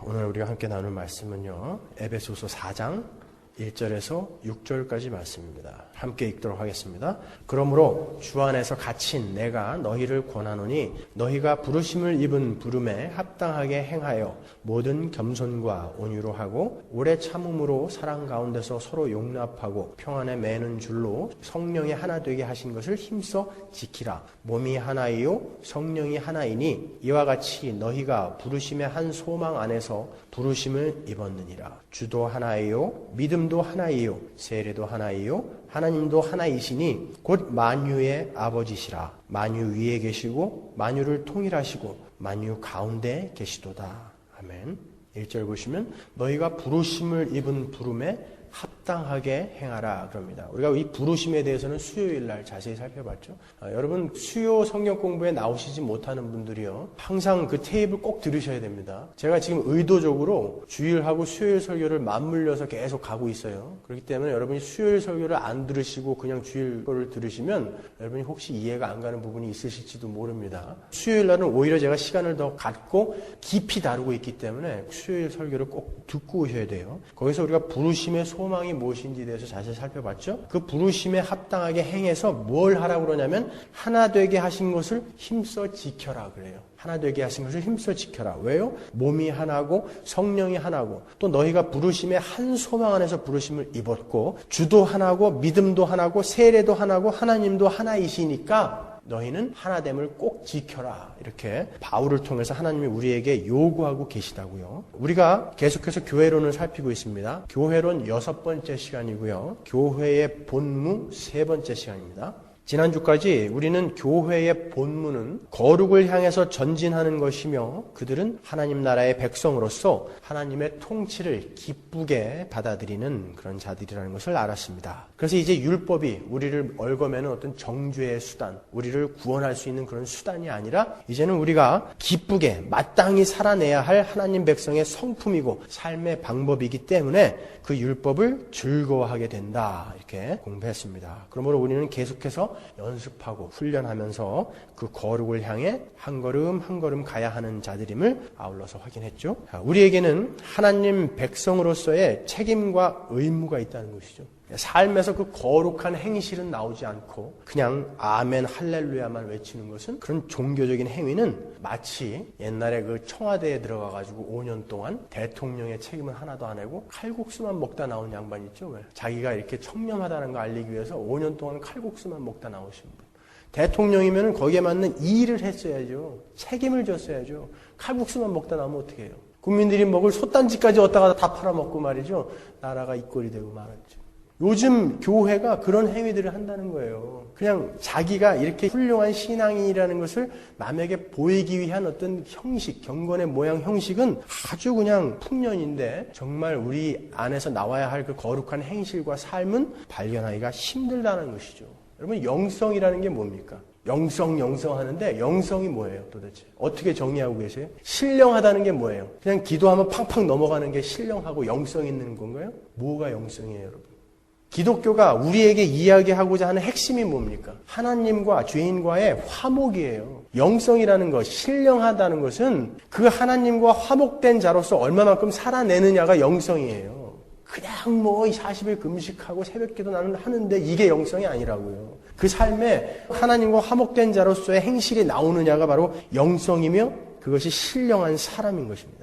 오늘 우리가 함께 나눌 말씀은요, 에베소서 4장 1절에서 6절까지 말씀입니다. 함께 읽도록 하겠습니다. 그러므로 주 안에서 갇힌 내가 너희를 권하노니 너희가 부르심을 입은 부름에 합당하게 행하여 모든 겸손과 온유로 하고 오래 참음으로 사랑 가운데서 서로 용납하고 평안에 매는 줄로 성령이 하나 되게 하신 것을 힘써 지키라. 몸이 하나이요 성령이 하나이니 이와 같이 너희가 부르심의 한 소망 안에서 부르심을 입었느니라. 주도 하나이요 믿음도 하나이요 세례도 하나이요 하나님도 하나이시니 곧 만유의 아버지시라. 만유 위에 계시고 만유를 통일하시고 만유 가운데 계시도다. 아멘. 1절 보시면 너희가 부르심을 입은 부름에 합당하게 행하라 그럽니다. 우리가 이 부르심에 대해서는 수요일 날 자세히 살펴봤죠. 여러분 수요 성경 공부에 나오시지 못하는 분들이요, 항상 그 테이프를 꼭 들으셔야 됩니다. 제가 지금 의도적으로 주일하고 수요일 설교를 맞물려서 계속 가고 있어요. 그렇기 때문에 여러분이 수요일 설교를 안 들으시고 그냥 주일 거를 들으시면 여러분이 혹시 이해가 안 가는 부분이 있으실지도 모릅니다. 수요일 날은 오히려 제가 시간을 더 갖고 깊이 다루고 있기 때문에 수요일 설교를 꼭 듣고 오셔야 돼요. 거기서 우리가 부르심의 소망이 무엇인지에 대해서 자세히 살펴봤죠. 그 부르심에 합당하게 행해서 뭘 하라고 그러냐면 하나 되게 하신 것을 힘써 지켜라 그래요. 하나 되게 하신 것을 힘써 지켜라. 왜요? 몸이 하나고 성령이 하나고 또 너희가 부르심의 한 소망 안에서 부르심을 입었고 주도 하나고 믿음도 하나고 세례도 하나고 하나님도 하나이시니까 너희는 하나됨을 꼭 지켜라. 이렇게 바울을 통해서 하나님이 우리에게 요구하고 계시다고요. 우리가 계속해서 교회론을 살피고 있습니다. 교회론 6번째 시간이고요. 교회의 본무 3번째 시간입니다. 지난주까지 우리는 교회의 본무는 거룩을 향해서 전진하는 것이며 그들은 하나님 나라의 백성으로서 하나님의 통치를 기쁘게 받아들이는 그런 자들이라는 것을 알았습니다. 그래서 이제 율법이 우리를 얽어매는 어떤 정죄의 수단, 우리를 구원할 수 있는 그런 수단이 아니라 이제는 우리가 기쁘게 마땅히 살아내야 할 하나님 백성의 성품이고 삶의 방법이기 때문에 그 율법을 즐거워하게 된다. 이렇게 공부했습니다. 그러므로 우리는 계속해서 연습하고 훈련하면서 그 거룩을 향해 한 걸음 한 걸음 가야 하는 자들임을 아울러서 확인했죠. 우리에게는 하나님 백성으로서의 책임과 의무가 있다는 것이죠. 삶에서 그 거룩한 행실은 나오지 않고 그냥 아멘 할렐루야만 외치는 것은, 그런 종교적인 행위는 마치 옛날에 그 청와대에 들어가가지고 5년 동안 대통령의 책임은 하나도 안 하고 칼국수만 먹다 나온 양반 있죠. 왜? 자기가 이렇게 청렴하다는 거 알리기 위해서 5년 동안 칼국수만 먹다 나오신 분. 대통령이면 거기에 맞는 일을 했어야죠. 책임을 졌어야죠. 칼국수만 먹다 나오면 어떻게 해요? 국민들이 먹을 솥단지까지 얻다가 다 팔아먹고 말이죠. 나라가 이 꼴이 되고 말았죠. 요즘 교회가 그런 행위들을 한다는 거예요. 그냥 자기가 이렇게 훌륭한 신앙인이라는 것을 남에게 보이기 위한 어떤 형식, 경건의 모양 형식은 아주 그냥 풍년인데 정말 우리 안에서 나와야 할 그 거룩한 행실과 삶은 발견하기가 힘들다는 것이죠. 여러분, 영성이라는 게 뭡니까? 영성 하는데 영성이 뭐예요 도대체? 어떻게 정의하고 계세요? 신령하다는 게 뭐예요? 그냥 기도하면 팡팡 넘어가는 게 신령하고 영성 있는 건가요? 뭐가 영성이에요, 여러분? 기독교가 우리에게 이야기하고자 하는 핵심이 뭡니까? 하나님과 죄인과의 화목이에요. 영성이라는 것, 신령하다는 것은 그 하나님과 화목된 자로서 얼마만큼 살아내느냐가 영성이에요. 그냥 뭐 40일 금식하고 새벽기도 나는 하는데 이게 영성이 아니라고요. 그 삶에 하나님과 화목된 자로서의 행실이 나오느냐가 바로 영성이며 그것이 신령한 사람인 것입니다.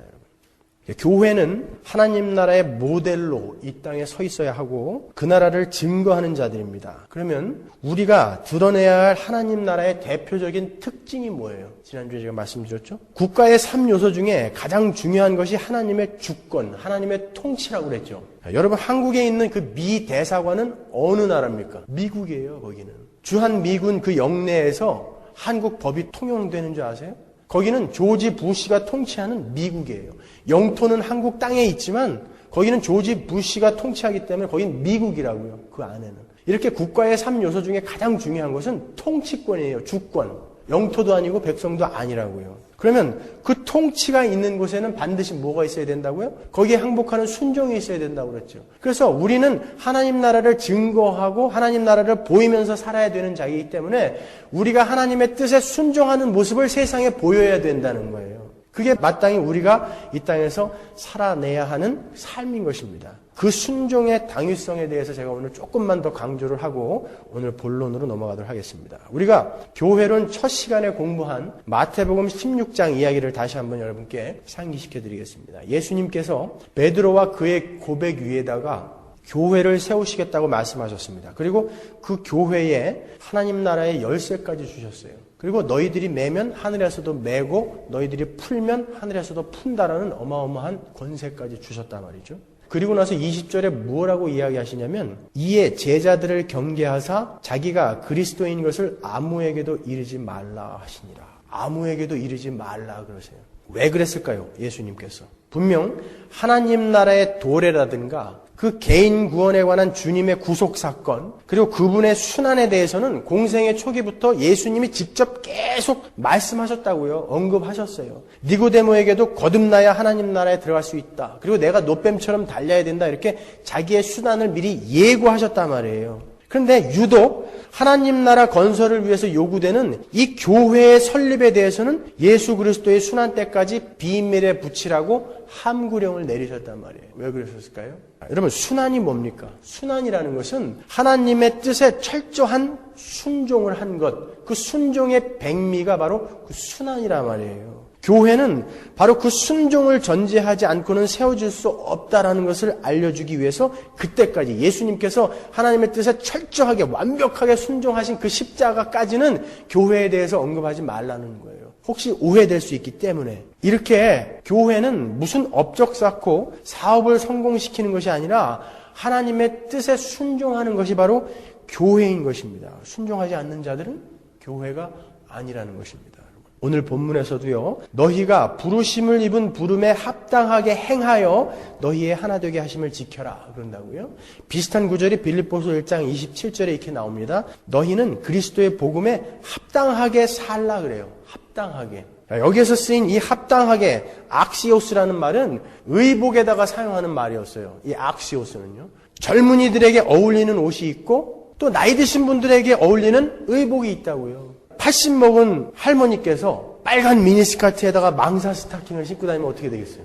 교회는 하나님 나라의 모델로 이 땅에 서 있어야 하고 그 나라를 증거하는 자들입니다. 그러면 우리가 드러내야 할 하나님 나라의 대표적인 특징이 뭐예요? 지난주에 제가 말씀드렸죠? 국가의 3요소 중에 가장 중요한 것이 하나님의 주권, 하나님의 통치라고 그랬죠. 여러분, 한국에 있는 그 미 대사관은 어느 나라입니까? 미국이에요. 거기는 주한 미군 그 영내에서 한국 법이 통용되는 줄 아세요? 거기는 조지 부시가 통치하는 미국이에요. 영토는 한국 땅에 있지만 거기는 조지 부시가 통치하기 때문에 거긴 미국이라고요. 그 안에는. 이렇게 국가의 3요소 중에 가장 중요한 것은 통치권이에요. 주권. 영토도 아니고 백성도 아니라고요. 그러면 그 통치가 있는 곳에는 반드시 뭐가 있어야 된다고요? 거기에 항복하는 순종이 있어야 된다고 그랬죠. 그래서 우리는 하나님 나라를 증거하고 하나님 나라를 보이면서 살아야 되는 자이기 때문에 우리가 하나님의 뜻에 순종하는 모습을 세상에 보여야 된다는 거예요. 그게 마땅히 우리가 이 땅에서 살아내야 하는 삶인 것입니다. 그 순종의 당위성에 대해서 제가 오늘 조금만 더 강조를 하고 오늘 본론으로 넘어가도록 하겠습니다. 우리가 교회론 첫 시간에 공부한 마태복음 16장 이야기를 다시 한번 여러분께 상기시켜 드리겠습니다. 예수님께서 베드로와 그의 고백 위에다가 교회를 세우시겠다고 말씀하셨습니다. 그리고 그 교회에 하나님 나라의 열쇠까지 주셨어요. 그리고 너희들이 매면 하늘에서도 매고 너희들이 풀면 하늘에서도 푼다라는 어마어마한 권세까지 주셨단 말이죠. 그리고 나서 20절에 뭐라고 이야기하시냐면 이에 제자들을 경계하사 자기가 그리스도인 것을 아무에게도 이르지 말라 하시니라. 아무에게도 이르지 말라 그러세요. 왜 그랬을까요? 예수님께서. 분명 하나님 나라의 도래라든가 그 개인 구원에 관한 주님의 구속 사건 그리고 그분의 순환에 대해서는 공생의 초기부터 예수님이 직접 계속 말씀하셨다고요. 언급하셨어요. 니고데모에게도 거듭나야 하나님 나라에 들어갈 수 있다. 그리고 내가 노뱀처럼 달려야 된다. 이렇게 자기의 순환을 미리 예고하셨단 말이에요. 그런데 유독 하나님 나라 건설을 위해서 요구되는 이 교회의 설립에 대해서는 예수 그리스도의 순환 때까지 비밀에 붙이라고 함구령을 내리셨단 말이에요. 왜 그러셨을까요? 여러분, 순환이 뭡니까? 순환이라는 것은 하나님의 뜻에 철저한 순종을 한 것, 그 순종의 백미가 바로 그 순환이란 말이에요. 교회는 바로 그 순종을 전제하지 않고는 세워질 수 없다라는 것을 알려주기 위해서 그때까지 예수님께서 하나님의 뜻에 철저하게 완벽하게 순종하신 그 십자가까지는 교회에 대해서 언급하지 말라는 거예요. 혹시 오해될 수 있기 때문에. 이렇게 교회는 무슨 업적 쌓고 사업을 성공시키는 것이 아니라 하나님의 뜻에 순종하는 것이 바로 교회인 것입니다. 순종하지 않는 자들은 교회가 아니라는 것입니다. 오늘 본문에서도요, 너희가 부르심을 입은 부름에 합당하게 행하여 너희의 하나 되게 하심을 지켜라 그런다고요. 비슷한 구절이 빌립보서 1장 27절에 이렇게 나옵니다. 너희는 그리스도의 복음에 합당하게 살라 그래요. 합당하게. 여기에서 쓰인 이 합당하게 악시오스라는 말은 의복에다가 사용하는 말이었어요. 이 악시오스는요. 젊은이들에게 어울리는 옷이 있고 또 나이 드신 분들에게 어울리는 의복이 있다고요. 80 먹은 할머니께서 빨간 미니스커트에다가 망사 스타킹을 신고 다니면 어떻게 되겠어요?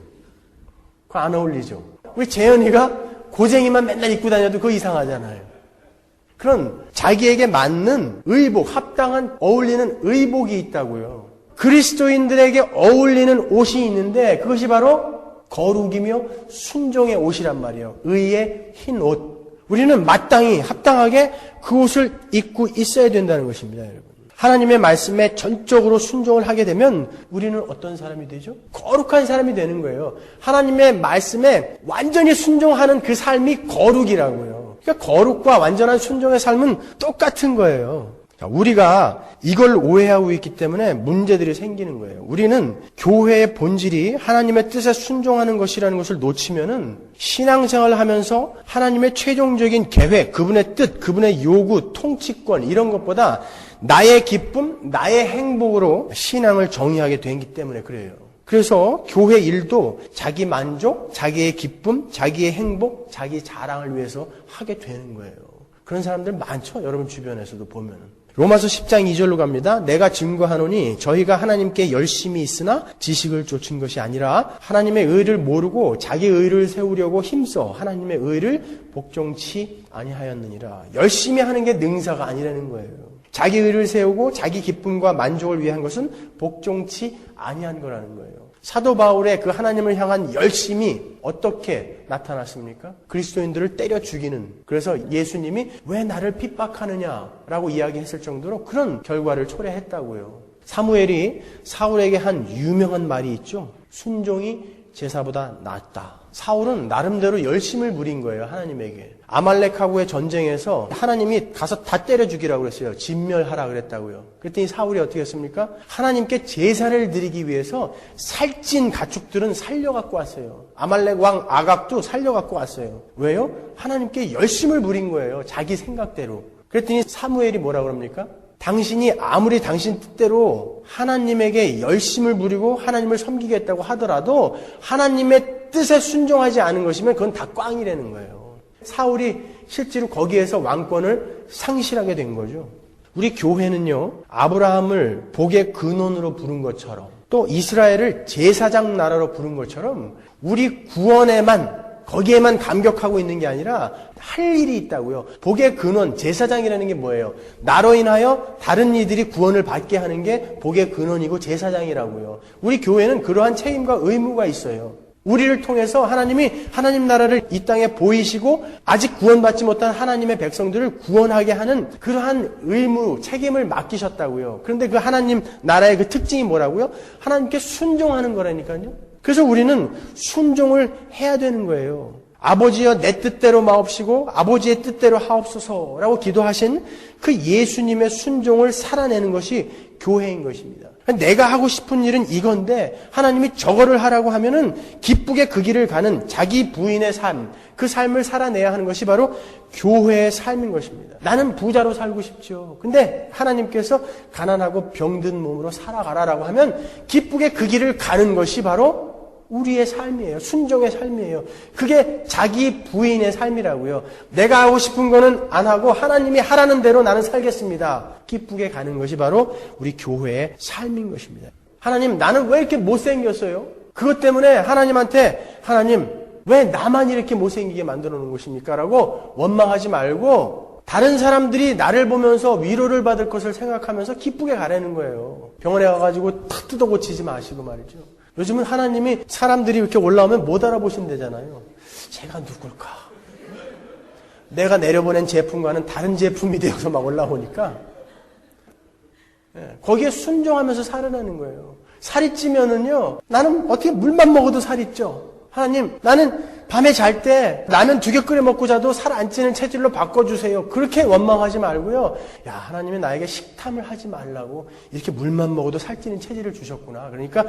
그거 안 어울리죠. 우리 재현이가 고쟁이만 맨날 입고 다녀도 그거 이상하잖아요. 그런 자기에게 맞는 의복, 합당한 어울리는 의복이 있다고요. 그리스도인들에게 어울리는 옷이 있는데 그것이 바로 거룩이며 순종의 옷이란 말이에요. 의의 흰 옷. 우리는 마땅히 합당하게 그 옷을 입고 있어야 된다는 것입니다, 여러분. 하나님의 말씀에 전적으로 순종을 하게 되면 우리는 어떤 사람이 되죠? 거룩한 사람이 되는 거예요. 하나님의 말씀에 완전히 순종하는 그 삶이 거룩이라고요. 그러니까 거룩과 완전한 순종의 삶은 똑같은 거예요. 우리가 이걸 오해하고 있기 때문에 문제들이 생기는 거예요. 우리는 교회의 본질이 하나님의 뜻에 순종하는 것이라는 것을 놓치면은 신앙생활을 하면서 하나님의 최종적인 계획, 그분의 뜻, 그분의 요구, 통치권 이런 것보다 나의 기쁨, 나의 행복으로 신앙을 정의하게 되기 때문에 그래요. 그래서 교회 일도 자기 만족, 자기의 기쁨, 자기의 행복, 자기 자랑을 위해서 하게 되는 거예요. 그런 사람들 많죠? 여러분 주변에서도 보면은. 로마서 10장 2절로 갑니다. 내가 증거하노니 저희가 하나님께 열심히 있으나 지식을 좇은 것이 아니라 하나님의 의를 모르고 자기 의를 세우려고 힘써 하나님의 의를 복종치 아니하였느니라. 열심히 하는 게 능사가 아니라는 거예요. 자기 의를 세우고 자기 기쁨과 만족을 위한 것은 복종치 아니한 거라는 거예요. 사도 바울의 그 하나님을 향한 열심이 어떻게 나타났습니까? 그리스도인들을 때려 죽이는. 그래서 예수님이 왜 나를 핍박하느냐라고 이야기했을 정도로 그런 결과를 초래했다고요. 사무엘이 사울에게 한 유명한 말이 있죠. 순종이 제사보다 낫다. 사울은 나름대로 열심을 부린 거예요, 하나님에게. 아말렉하고의 전쟁에서 하나님이 가서 다 때려 죽이라고 그랬어요. 진멸하라 그랬다고요. 그랬더니 사울이 어떻게 했습니까? 하나님께 제사를 드리기 위해서 살찐 가축들은 살려갖고 왔어요. 아말렉 왕 아갑도 살려갖고 왔어요. 왜요? 하나님께 열심을 부린 거예요. 자기 생각대로. 그랬더니 사무엘이 뭐라 그럽니까? 당신이 아무리 당신 뜻대로 하나님에게 열심을 부리고 하나님을 섬기겠다고 하더라도 하나님의 뜻에 순종하지 않은 것이면 그건 다 꽝이라는 거예요. 사울이 실제로 거기에서 왕권을 상실하게 된 거죠. 우리 교회는요, 아브라함을 복의 근원으로 부른 것처럼 또 이스라엘을 제사장 나라로 부른 것처럼 우리 구원에만 거기에만 감격하고 있는 게 아니라 할 일이 있다고요. 복의 근원, 제사장이라는 게 뭐예요? 나로 인하여 다른 이들이 구원을 받게 하는 게 복의 근원이고 제사장이라고요. 우리 교회는 그러한 책임과 의무가 있어요. 우리를 통해서 하나님이 하나님 나라를 이 땅에 보이시고 아직 구원받지 못한 하나님의 백성들을 구원하게 하는 그러한 의무, 책임을 맡기셨다고요. 그런데 그 하나님 나라의 그 특징이 뭐라고요? 하나님께 순종하는 거라니까요. 그래서 우리는 순종을 해야 되는 거예요. 아버지여 내 뜻대로 마옵시고 아버지의 뜻대로 하옵소서라고 기도하신 그 예수님의 순종을 살아내는 것이 교회인 것입니다. 내가 하고 싶은 일은 이건데 하나님이 저거를 하라고 하면은 기쁘게 그 길을 가는 자기 부인의 삶, 그 삶을 살아내야 하는 것이 바로 교회의 삶인 것입니다. 나는 부자로 살고 싶죠. 근데 하나님께서 가난하고 병든 몸으로 살아가라라고 하면 기쁘게 그 길을 가는 것이 바로 우리의 삶이에요. 순종의 삶이에요. 그게 자기 부인의 삶이라고요. 내가 하고 싶은 거는 안 하고 하나님이 하라는 대로 나는 살겠습니다. 기쁘게 가는 것이 바로 우리 교회의 삶인 것입니다. 하나님, 나는 왜 이렇게 못생겼어요? 그것 때문에 하나님한테 하나님, 왜 나만 이렇게 못생기게 만들어 놓은 것입니까? 라고 원망하지 말고 다른 사람들이 나를 보면서 위로를 받을 것을 생각하면서 기쁘게 가라는 거예요. 병원에 가가지고 탁 뜯어 고치지 마시고 말이죠. 요즘은 하나님이 사람들이 이렇게 올라오면 못 알아보신대잖아요. 제가 누굴까? 내가 내려보낸 제품과는 다른 제품이 되어서 막 올라오니까 거기에 순종하면서 살아나는 거예요. 살이 찌면은요, 나는 어떻게 물만 먹어도 살이 쪄. 하나님, 나는 밤에 잘 때 라면 2개 끓여 먹고 자도 살 안 찌는 체질로 바꿔주세요. 그렇게 원망하지 말고요. 야, 하나님이 나에게 식탐을 하지 말라고 이렇게 물만 먹어도 살찌는 체질을 주셨구나. 그러니까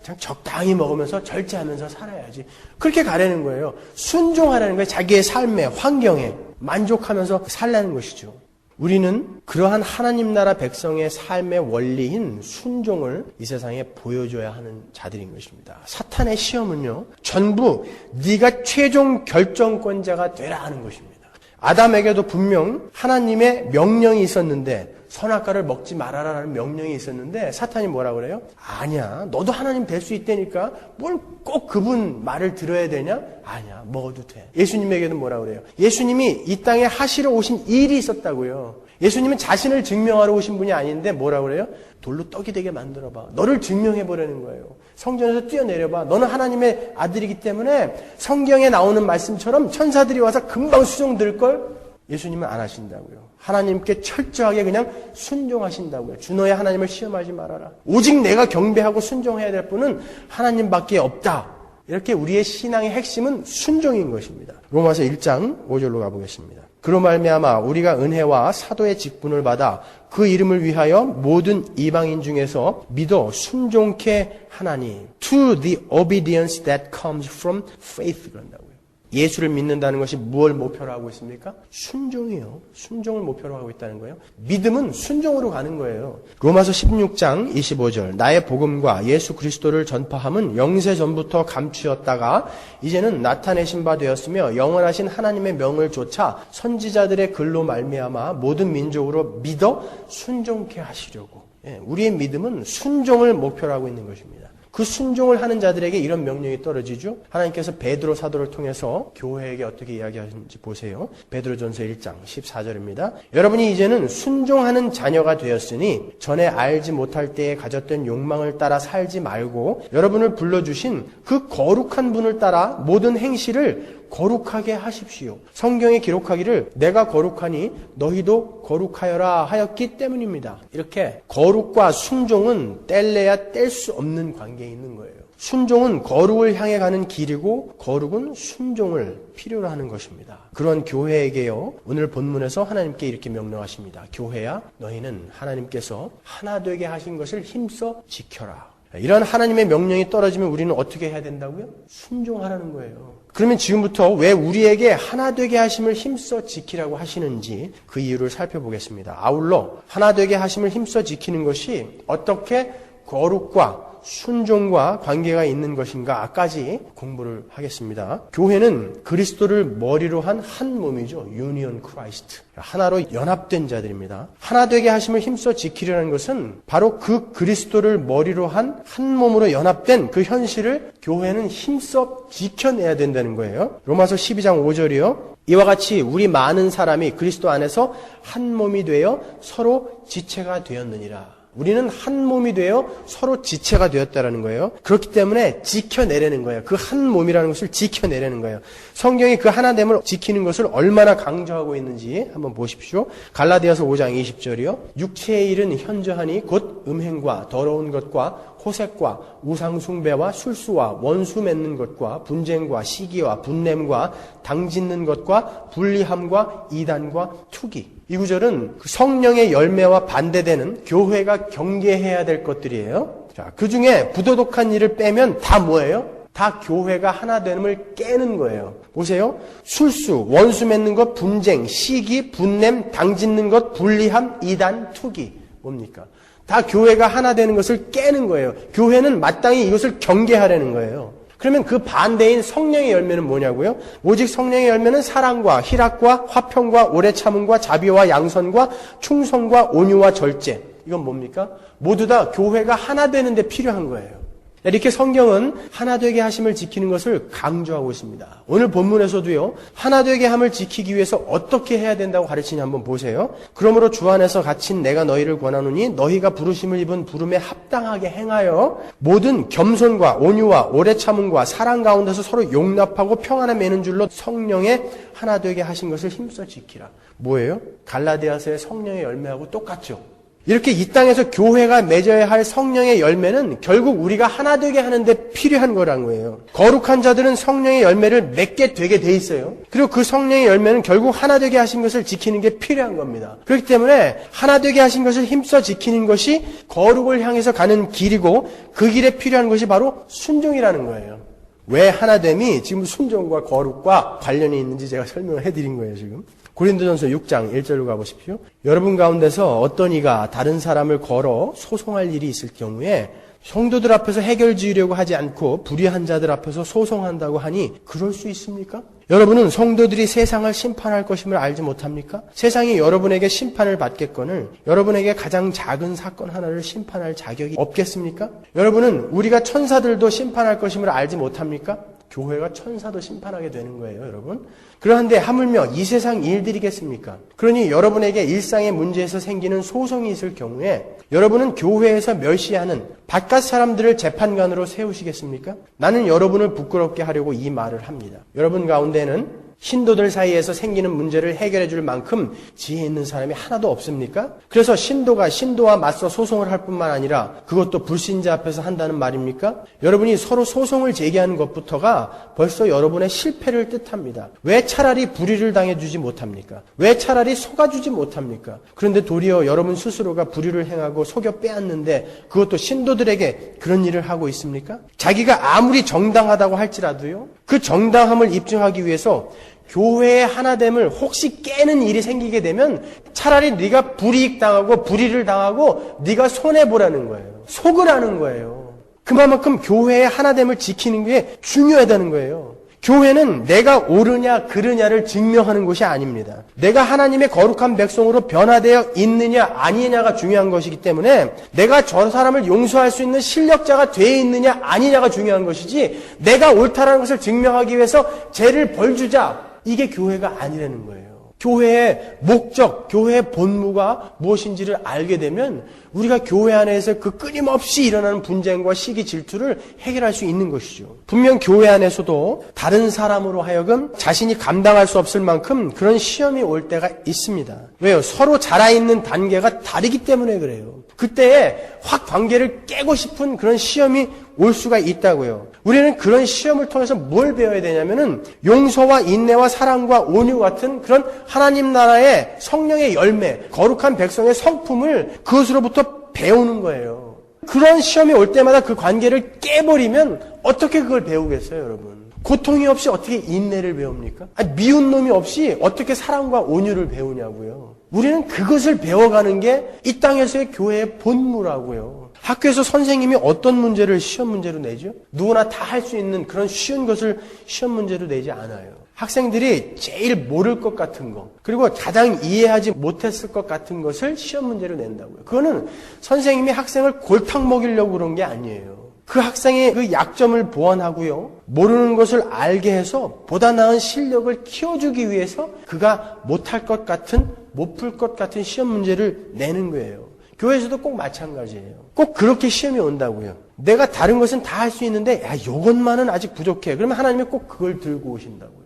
그냥 적당히 먹으면서 절제하면서 살아야지. 그렇게 가라는 거예요. 순종하라는 거예요. 자기의 삶에, 환경에 만족하면서 살라는 것이죠. 우리는 그러한 하나님 나라 백성의 삶의 원리인 순종을 이 세상에 보여줘야 하는 자들인 것입니다. 사탄의 시험은요, 전부 네가 최종 결정권자가 되라 하는 것입니다. 아담에게도 분명 하나님의 명령이 있었는데 선악과를 먹지 말아라라는 명령이 있었는데 사탄이 뭐라 그래요? 아니야, 너도 하나님 될 수 있다니까 뭘 꼭 그분 말을 들어야 되냐? 아니야, 먹어도 돼. 예수님에게는 뭐라 그래요? 예수님이 이 땅에 하시러 오신 일이 있었다고요. 예수님은 자신을 증명하러 오신 분이 아닌데 뭐라 그래요? 돌로 떡이 되게 만들어봐. 너를 증명해보려는 거예요. 성전에서 뛰어내려봐. 너는 하나님의 아들이기 때문에 성경에 나오는 말씀처럼 천사들이 와서 금방 수종 들걸? 예수님은 안 하신다고요. 하나님께 철저하게 그냥 순종하신다고요. 주 너의 하나님을 시험하지 말아라. 오직 내가 경배하고 순종해야 될 분은 하나님밖에 없다. 이렇게 우리의 신앙의 핵심은 순종인 것입니다. 로마서 1장 5절로 가보겠습니다. 그로 말미암아 우리가 은혜와 사도의 직분을 받아 그 이름을 위하여 모든 이방인 중에서 믿어 순종케 하나니 to the obedience that comes from faith 그런다고요. 예수를 믿는다는 것이 무엇을 목표로 하고 있습니까? 순종이요. 순종을 목표로 하고 있다는 거예요. 믿음은 순종으로 가는 거예요. 로마서 16장 25절 나의 복음과 예수 그리스도를 전파함은 영세 전부터 감추었다가 이제는 나타내신 바 되었으며 영원하신 하나님의 명을 좇아 선지자들의 글로 말미암아 모든 민족으로 믿어 순종케 하시려고. 우리의 믿음은 순종을 목표로 하고 있는 것입니다. 그 순종을 하는 자들에게 이런 명령이 떨어지죠. 하나님께서 베드로 사도를 통해서 교회에게 어떻게 이야기하시는지 보세요. 베드로전서 1장 14절입니다. 여러분이 이제는 순종하는 자녀가 되었으니 전에 알지 못할 때에 가졌던 욕망을 따라 살지 말고 여러분을 불러주신 그 거룩한 분을 따라 모든 행실을 거룩하게 하십시오. 성경에 기록하기를 내가 거룩하니 너희도 거룩하여라 하였기 때문입니다. 이렇게 거룩과 순종은 뗄래야 뗄 수 없는 관계에 있는 거예요. 순종은 거룩을 향해 가는 길이고 거룩은 순종을 필요로 하는 것입니다. 그런 교회에게요. 오늘 본문에서 하나님께 이렇게 명령하십니다. 교회야 너희는 하나님께서 하나 되게 하신 것을 힘써 지켜라. 이런 하나님의 명령이 떨어지면 우리는 어떻게 해야 된다고요? 순종하라는 거예요. 그러면 지금부터 왜 우리에게 하나 되게 하심을 힘써 지키라고 하시는지 그 이유를 살펴보겠습니다. 아울러 하나 되게 하심을 힘써 지키는 것이 어떻게 거룩과 순종과 관계가 있는 것인가까지 공부를 하겠습니다. 교회는 그리스도를 머리로 한 한 몸이죠. 유니온 크라이스트. 하나로 연합된 자들입니다. 하나 되게 하심을 힘써 지키려는 것은 바로 그 그리스도를 머리로 한 한 몸으로 연합된 그 현실을 교회는 힘써 지켜내야 된다는 거예요. 로마서 12장 5절이요. 이와 같이 우리 많은 사람이 그리스도 안에서 한 몸이 되어 서로 지체가 되었느니라. 우리는 한 몸이 되어 서로 지체가 되었다라는 거예요. 그렇기 때문에 지켜내려는 거예요. 그 한 몸이라는 것을 지켜내려는 거예요. 성경이 그 하나됨을 지키는 것을 얼마나 강조하고 있는지 한번 보십시오. 갈라디아서 5장 20절이요. 육체의 일은 현저하니 곧 음행과 더러운 것과 호색과 우상숭배와 술수와 원수 맺는 것과 분쟁과 시기와 분냄과 당짓는 것과 불리함과 이단과 투기. 이 구절은 그 성령의 열매와 반대되는 교회가 경계해야 될 것들이에요. 자, 그 중에 부도덕한 일을 빼면 다 뭐예요? 다 교회가 하나 됨을 깨는 거예요. 보세요. 술수, 원수 맺는 것, 분쟁, 시기, 분냄, 당짓는 것, 불리함, 이단, 투기. 뭡니까? 다 교회가 하나 되는 것을 깨는 거예요. 교회는 마땅히 이것을 경계하라는 거예요. 그러면 그 반대인 성령의 열매는 뭐냐고요? 오직 성령의 열매는 사랑과 희락과 화평과 오래 참음과 자비와 양선과 충성과 온유와 절제. 이건 뭡니까? 모두 다 교회가 하나 되는 데 필요한 거예요. 이렇게 성경은 하나 되게 하심을 지키는 것을 강조하고 있습니다. 오늘 본문에서도요. 하나 되게 함을 지키기 위해서 어떻게 해야 된다고 가르치냐 한번 보세요. 그러므로 주 안에서 갇힌 내가 너희를 권하노니 너희가 부르심을 입은 부름에 합당하게 행하여 모든 겸손과 온유와 오래 참음과 사랑 가운데서 서로 용납하고 평안에 매는 줄로 성령의 하나 되게 하신 것을 힘써 지키라. 뭐예요? 갈라디아서의 성령의 열매하고 똑같죠. 이렇게 이 땅에서 교회가 맺어야 할 성령의 열매는 결국 우리가 하나 되게 하는데 필요한 거란 거예요. 거룩한 자들은 성령의 열매를 맺게 되게 돼 있어요. 그리고 그 성령의 열매는 결국 하나 되게 하신 것을 지키는 게 필요한 겁니다. 그렇기 때문에 하나 되게 하신 것을 힘써 지키는 것이 거룩을 향해서 가는 길이고 그 길에 필요한 것이 바로 순종이라는 거예요. 왜 하나됨이 지금 순종과 거룩과 관련이 있는지 제가 설명을 해드린 거예요, 지금. 고린도전서 6장 1절로 가보십시오. 여러분 가운데서 어떤 이가 다른 사람을 걸어 소송할 일이 있을 경우에 성도들 앞에서 해결 지으려고 하지 않고 불의한 자들 앞에서 소송한다고 하니 그럴 수 있습니까? 여러분은 성도들이 세상을 심판할 것임을 알지 못합니까? 세상이 여러분에게 심판을 받겠거늘 여러분에게 가장 작은 사건 하나를 심판할 자격이 없겠습니까? 여러분은 우리가 천사들도 심판할 것임을 알지 못합니까? 교회가 천사도 심판하게 되는 거예요, 여러분. 그런데 하물며 이 세상 일들이겠습니까? 그러니 여러분에게 일상의 문제에서 생기는 소송이 있을 경우에 여러분은 교회에서 멸시하는 바깥 사람들을 재판관으로 세우시겠습니까? 나는 여러분을 부끄럽게 하려고 이 말을 합니다. 여러분 가운데는 신도들 사이에서 생기는 문제를 해결해 줄 만큼 지혜 있는 사람이 하나도 없습니까? 그래서 신도가 신도와 맞서 소송을 할 뿐만 아니라 그것도 불신자 앞에서 한다는 말입니까? 여러분이 서로 소송을 제기하는 것부터가 벌써 여러분의 실패를 뜻합니다. 왜 차라리 불의를 당해주지 못합니까? 왜 차라리 속아주지 못합니까? 그런데 도리어 여러분 스스로가 불의를 행하고 속여 빼앗는데 그것도 신도들에게 그런 일을 하고 있습니까? 자기가 아무리 정당하다고 할지라도요. 그 정당함을 입증하기 위해서 교회의 하나됨을 혹시 깨는 일이 생기게 되면 차라리 네가 불이익 당하고 불의를 당하고 네가 손해보라는 거예요. 속으라는 거예요. 그만큼 교회의 하나됨을 지키는 게 중요하다는 거예요. 교회는 내가 옳으냐 그르냐를 증명하는 것이 아닙니다. 내가 하나님의 거룩한 백성으로 변화되어 있느냐 아니냐가 중요한 것이기 때문에 내가 저 사람을 용서할 수 있는 실력자가 되어 있느냐 아니냐가 중요한 것이지 내가 옳다라는 것을 증명하기 위해서 죄를 벌주자 이게 교회가 아니라는 거예요. 교회의 목적, 교회의 본무가 무엇인지를 알게 되면 우리가 교회 안에서 그 끊임없이 일어나는 분쟁과 시기 질투를 해결할 수 있는 것이죠. 분명 교회 안에서도 다른 사람으로 하여금 자신이 감당할 수 없을 만큼 그런 시험이 올 때가 있습니다. 왜요? 서로 자라있는 단계가 다르기 때문에 그래요. 그때에 확 관계를 깨고 싶은 그런 시험이 올 수가 있다고요. 우리는 그런 시험을 통해서 뭘 배워야 되냐면은 용서와 인내와 사랑과 온유 같은 그런 하나님 나라의 성령의 열매, 거룩한 백성의 성품을 그것으로부터 배우는 거예요. 그런 시험이 올 때마다 그 관계를 깨버리면 어떻게 그걸 배우겠어요, 여러분? 고통이 없이 어떻게 인내를 배웁니까? 미운 놈이 없이 어떻게 사랑과 온유를 배우냐고요. 우리는 그것을 배워가는 게 이 땅에서의 교회의 본무라고요. 학교에서 선생님이 어떤 문제를 시험 문제로 내죠? 누구나 다 할 수 있는 그런 쉬운 것을 시험 문제로 내지 않아요. 학생들이 제일 모를 것 같은 거, 그리고 가장 이해하지 못했을 것 같은 것을 시험 문제로 낸다고요. 그거는 선생님이 학생을 골탕 먹이려고 그런 게 아니에요. 그 학생의 그 약점을 보완하고요, 모르는 것을 알게 해서 보다 나은 실력을 키워주기 위해서 그가 못할 것 같은, 못 풀 것 같은 시험 문제를 내는 거예요. 교회에서도 꼭 마찬가지예요. 꼭 그렇게 시험이 온다고요. 내가 다른 것은 다 할 수 있는데 이것만은 아직 부족해. 그러면 하나님이 꼭 그걸 들고 오신다고요.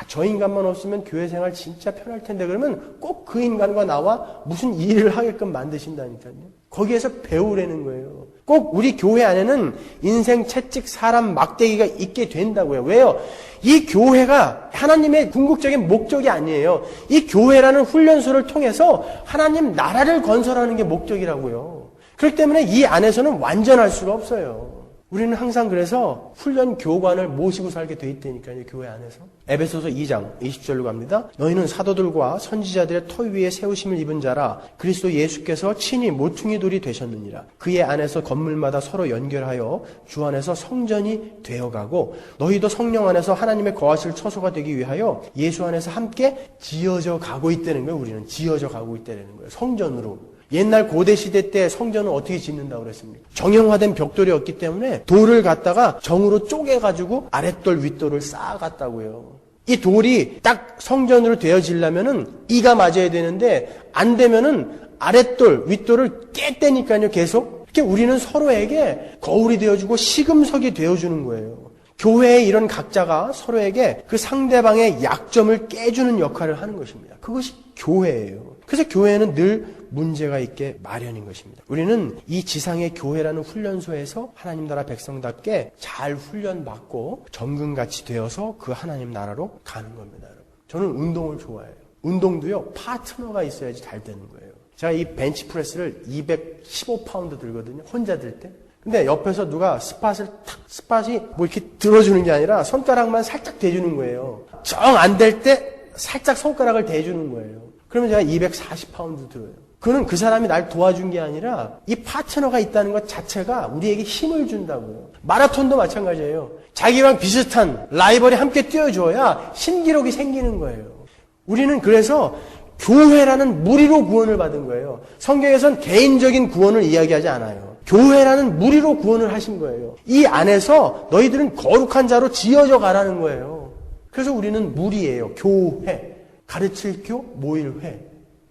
저 인간만 없으면 교회 생활 진짜 편할 텐데, 그러면 꼭 그 인간과 나와 무슨 일을 하게끔 만드신다니까요. 거기에서 배우라는 거예요. 꼭 우리 교회 안에는 인생 채찍 사람 막대기가 있게 된다고요. 왜요? 이 교회가 하나님의 궁극적인 목적이 아니에요. 이 교회라는 훈련소를 통해서 하나님 나라를 건설하는 게 목적이라고요. 그렇기 때문에 이 안에서는 완전할 수가 없어요. 우리는 항상 그래서 훈련 교관을 모시고 살게 돼 있다니까요, 교회 안에서. 에베소서 2장 20절로 갑니다. 너희는 사도들과 선지자들의 터 위에 세우심을 입은 자라. 그리스도 예수께서 친히 모퉁이 돌이 되셨느니라. 그의 안에서 건물마다 서로 연결하여 주 안에서 성전이 되어가고, 너희도 성령 안에서 하나님의 거하실 처소가 되기 위하여 예수 안에서 함께 지어져 가고 있다는 거예요. 우리는 지어져 가고 있다는 거예요. 성전으로. 옛날 고대 시대 때 성전은 어떻게 짓는다고 그랬습니까? 정형화된 벽돌이 없기 때문에 돌을 갖다가 정으로 쪼개가지고 아랫돌 윗돌을 쌓아갔다고요. 이 돌이 딱 성전으로 되어지려면은 이가 맞아야 되는데, 안 되면은 아랫돌 윗돌을 깼다니까요. 계속. 이렇게 우리는 서로에게 거울이 되어주고 시금석이 되어주는 거예요. 교회의 이런 각자가 서로에게 그 상대방의 약점을 깨주는 역할을 하는 것입니다. 그것이 교회예요. 그래서 교회는 늘 문제가 있게 마련인 것입니다. 우리는 이 지상의 교회라는 훈련소에서 하나님 나라 백성답게 잘 훈련받고 정금같이 되어서 그 하나님 나라로 가는 겁니다. 여러분. 저는 운동을 좋아해요. 운동도요, 파트너가 있어야지 잘 되는 거예요. 제가 이 벤치프레스를 215파운드 들거든요. 혼자 들 때. 근데 옆에서 누가 스팟이 뭐 이렇게 들어주는 게 아니라 손가락만 살짝 대주는 거예요. 정 안 될 때 살짝 손가락을 대주는 거예요. 그러면 제가 240파운드 들어요. 그거는 그 사람이 날 도와준 게 아니라 이 파트너가 있다는 것 자체가 우리에게 힘을 준다고요. 마라톤도 마찬가지예요. 자기랑 비슷한 라이벌이 함께 뛰어줘야 신기록이 생기는 거예요. 우리는 그래서 교회라는 무리로 구원을 받은 거예요. 성경에선 개인적인 구원을 이야기하지 않아요. 교회라는 무리로 구원을 하신 거예요. 이 안에서 너희들은 거룩한 자로 지어져 가라는 거예요. 그래서 우리는 무리예요. 교회. 가르칠 교, 모일 회,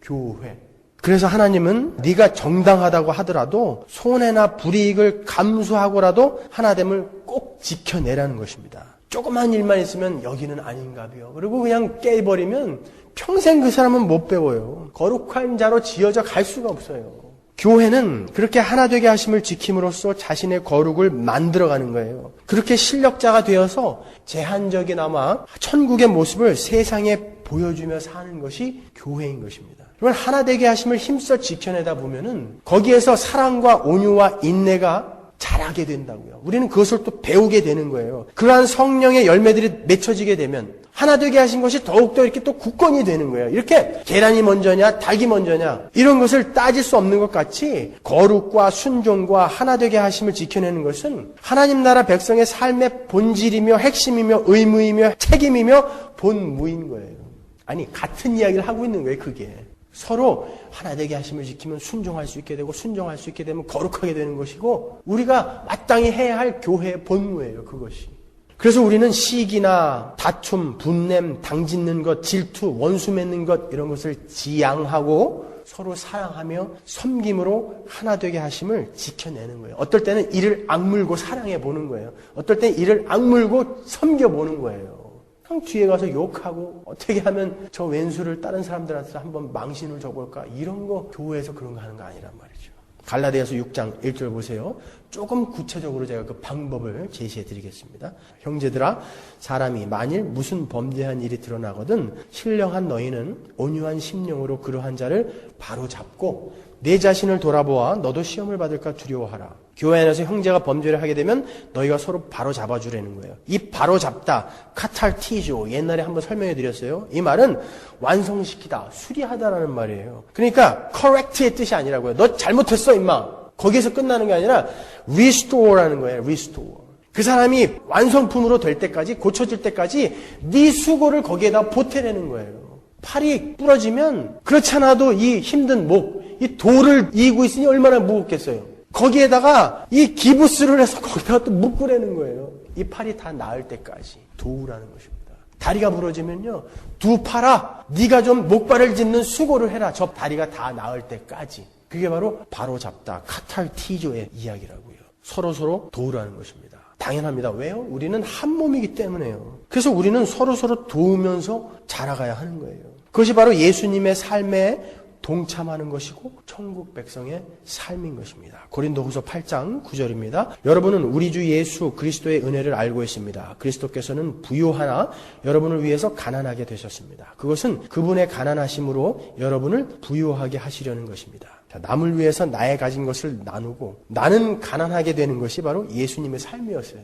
교회. 그래서 하나님은 네가 정당하다고 하더라도 손해나 불이익을 감수하고라도 하나됨을 꼭 지켜내라는 것입니다. 조그만 일만 있으면 여기는 아닌가비요. 그리고 그냥 깨버리면 평생 그 사람은 못 배워요. 거룩한 자로 지어져 갈 수가 없어요. 교회는 그렇게 하나 되게 하심을 지킴으로써 자신의 거룩을 만들어가는 거예요. 그렇게 실력자가 되어서 제한적이나마 천국의 모습을 세상에 보여주며 사는 것이 교회인 것입니다. 그러면 하나 되게 하심을 힘써 지켜내다 보면은 거기에서 사랑과 온유와 인내가 자라게 된다고요. 우리는 그것을 또 배우게 되는 거예요. 그러한 성령의 열매들이 맺혀지게 되면 하나 되게 하신 것이 더욱더 이렇게 또 굳건히 되는 거예요. 이렇게 계란이 먼저냐 닭이 먼저냐 이런 것을 따질 수 없는 것 같이 거룩과 순종과 하나 되게 하심을 지켜내는 것은 하나님 나라 백성의 삶의 본질이며 핵심이며 의무이며 책임이며 본무인 거예요. 아니 같은 이야기를 하고 있는 거예요. 그게 서로 하나 되게 하심을 지키면 순종할 수 있게 되고 순종할 수 있게 되면 거룩하게 되는 것이고 우리가 마땅히 해야 할 교회의 본무예요. 그것이. 그래서 우리는 시기나 다툼, 분냄, 당짓는 것, 질투, 원수 맺는 것 이런 것을 지양하고 서로 사랑하며 섬김으로 하나 되게 하심을 지켜내는 거예요. 어떨 때는 이를 악물고 사랑해 보는 거예요. 어떨 때는 이를 악물고 섬겨 보는 거예요. 그냥 뒤에 가서 욕하고 어떻게 하면 저 왼수를 다른 사람들한테 한번 망신을 줘볼까 이런 거 교회에서 그런 거 하는 거 아니란 말이죠. 갈라디아서 6장 1절 보세요. 조금 구체적으로 제가 그 방법을 제시해 드리겠습니다. 형제들아 사람이 만일 무슨 범죄한 일이 드러나거든 신령한 너희는 온유한 심령으로 그러한 자를 바로잡고 내 자신을 돌아보아 너도 시험을 받을까 두려워하라. 교회 안에서 형제가 범죄를 하게 되면 너희가 서로 바로잡아주라는 거예요. 이 바로잡다, 카탈티조 옛날에 한번 설명해 드렸어요. 이 말은 완성시키다, 수리하다라는 말이에요. 그러니까 correct의 뜻이 아니라고요. 너 잘못했어 임마. 거기에서 끝나는 게 아니라 restore라는 거예요. restore. 그 사람이 완성품으로 될 때까지, 고쳐질 때까지 네 수고를 거기에다 보태내는 거예요. 팔이 부러지면 그렇지 않아도 이 힘든 목, 이 돌을 이고 있으니 얼마나 무겁겠어요. 거기에다가 이 기부스를 해서 거기다가 또 묶으라는 거예요. 이 팔이 다 나을 때까지 도우라는 것입니다. 다리가 부러지면요, 두 팔아 네가 좀 목발을 짚는 수고를 해라. 저 다리가 다 나을 때까지. 그게 바로 잡다, 카탈티조의 이야기라고요. 서로 도우라는 것입니다. 당연합니다. 왜요? 우리는 한 몸이기 때문에요. 그래서 우리는 서로 도우면서 자라가야 하는 거예요. 그것이 바로 예수님의 삶에 동참하는 것이고 천국 백성의 삶인 것입니다. 고린도후서 8장 9절입니다. 여러분은 우리 주 예수 그리스도의 은혜를 알고 있습니다. 그리스도께서는 부요하나 여러분을 위해서 가난하게 되셨습니다. 그것은 그분의 가난하심으로 여러분을 부요하게 하시려는 것입니다. 남을 위해서 나의 가진 것을 나누고 나는 가난하게 되는 것이 바로 예수님의 삶이었어요.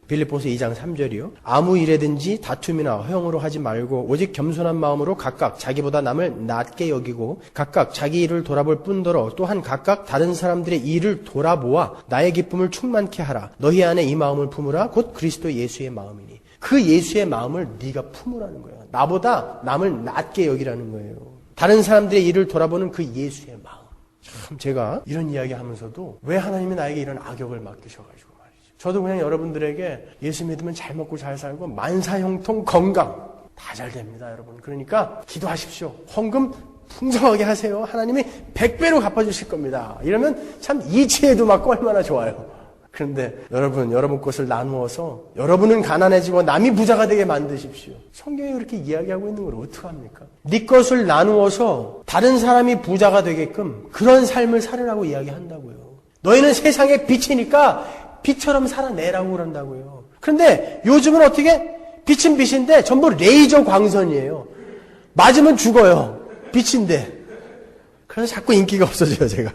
빌립보서 2장 3절이요. 아무 일에든지 다툼이나 허용으로 하지 말고 오직 겸손한 마음으로 각각 자기보다 남을 낮게 여기고 각각 자기 일을 돌아볼 뿐더러 또한 각각 다른 사람들의 일을 돌아보아 나의 기쁨을 충만케 하라. 너희 안에 이 마음을 품으라. 곧 그리스도 예수의 마음이니. 그 예수의 마음을 네가 품으라는 거예요. 나보다 남을 낮게 여기라는 거예요. 다른 사람들의 일을 돌아보는 그 예수의 마음. 참 제가 이런 이야기 하면서도 왜 하나님이 나에게 이런 악역을 맡기셔가지고 저도 그냥 여러분들에게 예수 믿으면 잘 먹고 잘 살고 만사형통 건강 다 잘 됩니다, 여러분. 그러니까 기도하십시오. 헌금 풍성하게 하세요. 하나님이 100배로 갚아주실 겁니다. 이러면 참 이치에도 맞고 얼마나 좋아요. 그런데 여러분 것을 나누어서 여러분은 가난해지고 남이 부자가 되게 만드십시오. 성경이 그렇게 이야기하고 있는 걸 어떡합니까? 네 것을 나누어서 다른 사람이 부자가 되게끔 그런 삶을 살으라고 이야기한다고요. 너희는 세상의 빛이니까 빛처럼 살아내라고 그런다고요. 그런데 요즘은 어떻게? 빛은 빛인데 전부 레이저 광선이에요. 맞으면 죽어요. 빛인데. 그래서 자꾸 인기가 없어져요, 제가.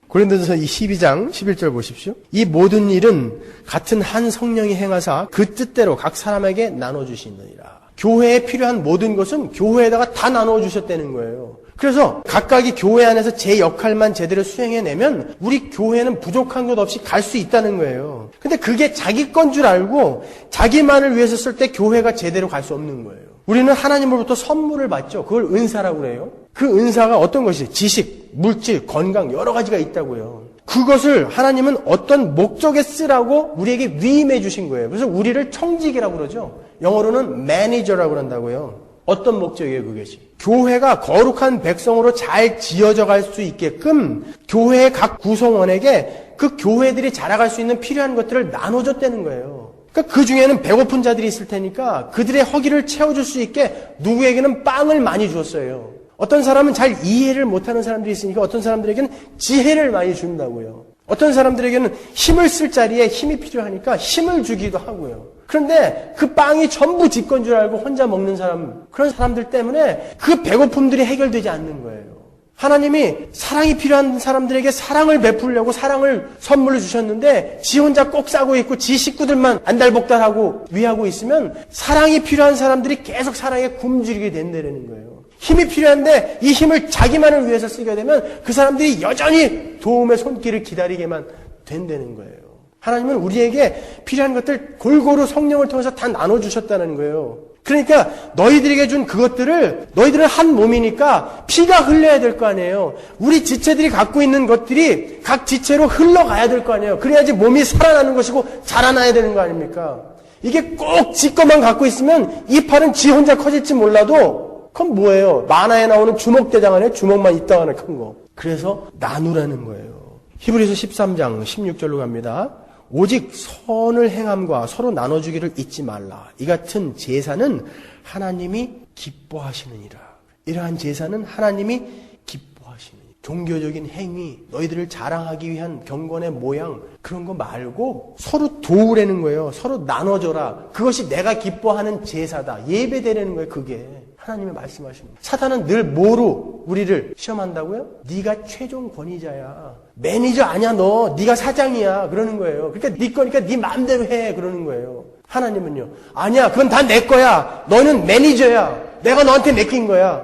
고린도전서 12장 11절 보십시오. 이 모든 일은 같은 한 성령이 행하사 그 뜻대로 각 사람에게 나눠주시느니라. 교회에 필요한 모든 것은 교회에다가 다 나눠주셨다는 거예요. 그래서 각각이 교회 안에서 제 역할만 제대로 수행해내면 우리 교회는 부족한 것 없이 갈 수 있다는 거예요. 근데 그게 자기 건 줄 알고 자기만을 위해서 쓸 때 교회가 제대로 갈 수 없는 거예요. 우리는 하나님으로부터 선물을 받죠. 그걸 은사라고 그래요. 그 은사가 어떤 것이? 지식, 물질, 건강 여러 가지가 있다고요. 그것을 하나님은 어떤 목적에 쓰라고 우리에게 위임해 주신 거예요. 그래서 우리를 청직이라고 그러죠. 영어로는 매니저라고 그런다고요. 어떤 목적이에요, 그것이? 교회가 거룩한 백성으로 잘 지어져 갈 수 있게끔 교회의 각 구성원에게 그 교회들이 자라갈 수 있는 필요한 것들을 나눠줬다는 거예요. 그러니까 그 중에는 배고픈 자들이 있을 테니까 그들의 허기를 채워줄 수 있게 누구에게는 빵을 많이 주었어요. 어떤 사람은 잘 이해를 못하는 사람들이 있으니까 어떤 사람들에게는 지혜를 많이 준다고요. 어떤 사람들에게는 힘을 쓸 자리에 힘이 필요하니까 힘을 주기도 하고요. 그런데 그 빵이 전부 지 건 줄 알고 혼자 먹는 사람, 그런 사람들 때문에 그 배고픔들이 해결되지 않는 거예요. 하나님이 사랑이 필요한 사람들에게 사랑을 베풀려고 사랑을 선물로 주셨는데 지 혼자 꼭 싸고 있고 지 식구들만 안달복달하고 위하고 있으면 사랑이 필요한 사람들이 계속 사랑에 굶주리게 된다는 거예요. 힘이 필요한데 이 힘을 자기만을 위해서 쓰게 되면 그 사람들이 여전히 도움의 손길을 기다리게만 된다는 거예요. 하나님은 우리에게 필요한 것들 골고루 성령을 통해서 다 나눠주셨다는 거예요. 그러니까 너희들에게 준 그것들을 너희들은 한 몸이니까 피가 흘러야 될 거 아니에요. 우리 지체들이 갖고 있는 것들이 각 지체로 흘러가야 될 거 아니에요. 그래야지 몸이 살아나는 것이고 자라나야 되는 거 아닙니까? 이게 꼭 지 것만 갖고 있으면 이 팔은 지 혼자 커질지 몰라도 그건 뭐예요? 만화에 나오는 주먹대장 안에 주먹만 있다가는 큰 거. 그래서 나누라는 거예요. 히브리서 13장 16절로 갑니다. 오직 선을 행함과 서로 나눠주기를 잊지 말라. 이 같은 제사는 하나님이 기뻐하시느니라. 이러한 제사는 하나님이 기뻐하시느니라. 종교적인 행위, 너희들을 자랑하기 위한 경건의 모양 그런 거 말고 서로 도우라는 거예요. 서로 나눠줘라. 그것이 내가 기뻐하는 제사다. 예배되라는 거예요. 그게 하나님의 말씀하십니다. 사탄은 늘 뭐로 우리를 시험한다고요? 네가 최종 권위자야. 매니저 아니야 너. 네가 사장이야. 그러는 거예요. 그러니까 네 거니까 네 마음대로 해. 그러는 거예요. 하나님은요. 아니야. 그건 다 내 거야. 너는 매니저야. 내가 너한테 맡긴 거야.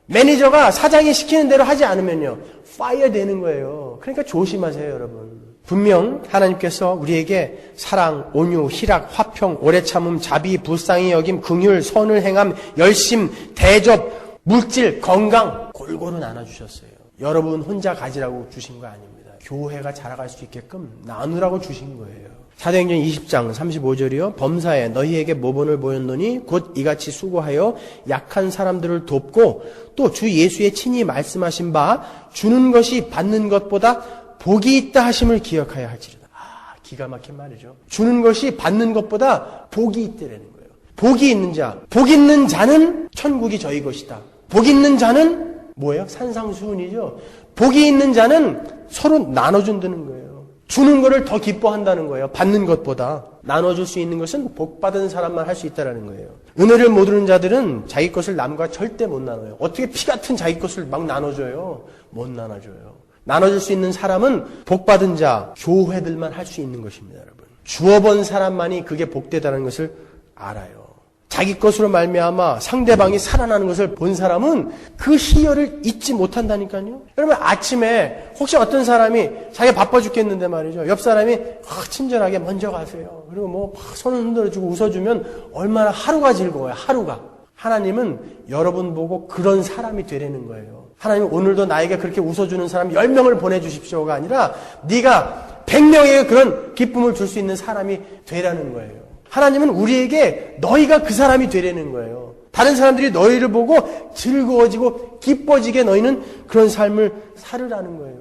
매니저가 사장이 시키는 대로 하지 않으면요, 파이어 되는 거예요. 그러니까 조심하세요, 여러분. 분명 하나님께서 우리에게 사랑, 온유, 희락, 화평, 오래 참음, 자비, 불쌍히 여김, 긍휼, 선을 행함, 열심, 대접, 물질, 건강 골고루 나눠주셨어요. 여러분 혼자 가지라고 주신 거 아닙니다. 교회가 자라갈 수 있게끔 나누라고 주신 거예요. 사도행전 20장 35절이요. 범사에 너희에게 모본을 보였노니 곧 이같이 수고하여 약한 사람들을 돕고 또 주 예수의 친히 말씀하신 바 주는 것이 받는 것보다 복이 있다 하심을 기억하여 할지로다. 기가 막힌 말이죠. 주는 것이 받는 것보다 복이 있다라는 거예요. 복이 있는 자, 복 있는 자는 천국이 저희 것이다. 복 있는 자는 뭐예요? 산상수훈이죠. 복이 있는 자는 서로 나눠준다는 거예요. 주는 것을 더 기뻐한다는 거예요. 받는 것보다. 나눠줄 수 있는 것은 복받은 사람만 할 수 있다는 거예요. 은혜를 모르는 자들은 자기 것을 남과 절대 못 나눠요. 어떻게 피 같은 자기 것을 막 나눠줘요? 못 나눠줘요. 나눠줄 수 있는 사람은 복받은 자, 교회들만 할 수 있는 것입니다, 여러분. 주어본 사람만이 그게 복되다는 것을 알아요. 자기 것으로 말미암아 상대방이 살아나는 것을 본 사람은 그 희열을 잊지 못한다니까요. 여러분, 아침에 혹시 어떤 사람이 자기가 바빠 죽겠는데 말이죠. 옆 사람이 친절하게 먼저 가세요. 그리고 뭐 손을 흔들어주고 웃어주면 얼마나 하루가 즐거워요. 하루가. 하나님은 여러분 보고 그런 사람이 되라는 거예요. 하나님 오늘도 나에게 그렇게 웃어주는 사람 10명을 보내주십시오가 아니라 네가 100명에게 그런 기쁨을 줄 수 있는 사람이 되라는 거예요. 하나님은 우리에게 너희가 그 사람이 되라는 거예요. 다른 사람들이 너희를 보고 즐거워지고 기뻐지게 너희는 그런 삶을 살으라는 거예요.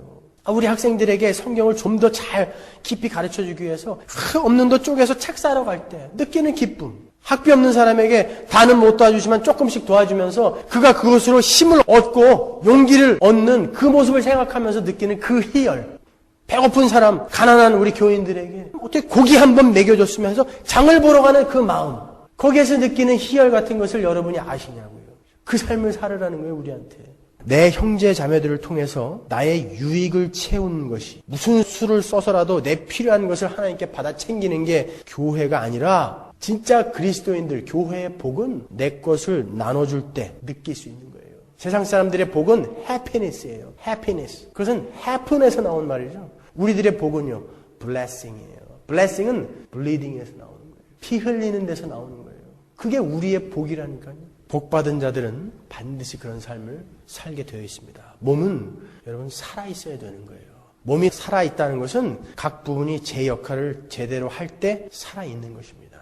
우리 학생들에게 성경을 좀 더 잘 깊이 가르쳐주기 위해서 없는 도 쪼개서 책 사러 갈 때 느끼는 기쁨. 학비 없는 사람에게 다는 못 도와주지만 조금씩 도와주면서 그가 그것으로 힘을 얻고 용기를 얻는 그 모습을 생각하면서 느끼는 그 희열. 배고픈 사람, 가난한 우리 교인들에게 어떻게 고기 한 번 먹여줬으면 해서 장을 보러 가는 그 마음. 거기에서 느끼는 희열 같은 것을 여러분이 아시냐고요. 그 삶을 살으라는 거예요, 우리한테. 내 형제 자매들을 통해서 나의 유익을 채우는 것이 무슨 수를 써서라도 내 필요한 것을 하나님께 받아 챙기는 게 교회가 아니라 진짜 그리스도인들, 교회의 복은 내 것을 나눠줄 때 느낄 수 있는 거예요. 세상 사람들의 복은 happiness예요. happiness. 그것은 happen에서 나온 말이죠. 우리들의 복은요, blessing이에요. blessing은 bleeding에서 나오는 거예요. 피 흘리는 데서 나오는 거예요. 그게 우리의 복이라니까요. 복받은 자들은 반드시 그런 삶을 살게 되어 있습니다. 몸은 여러분 살아있어야 되는 거예요. 몸이 살아있다는 것은 각 부분이 제 역할을 제대로 할 때 살아있는 것입니다.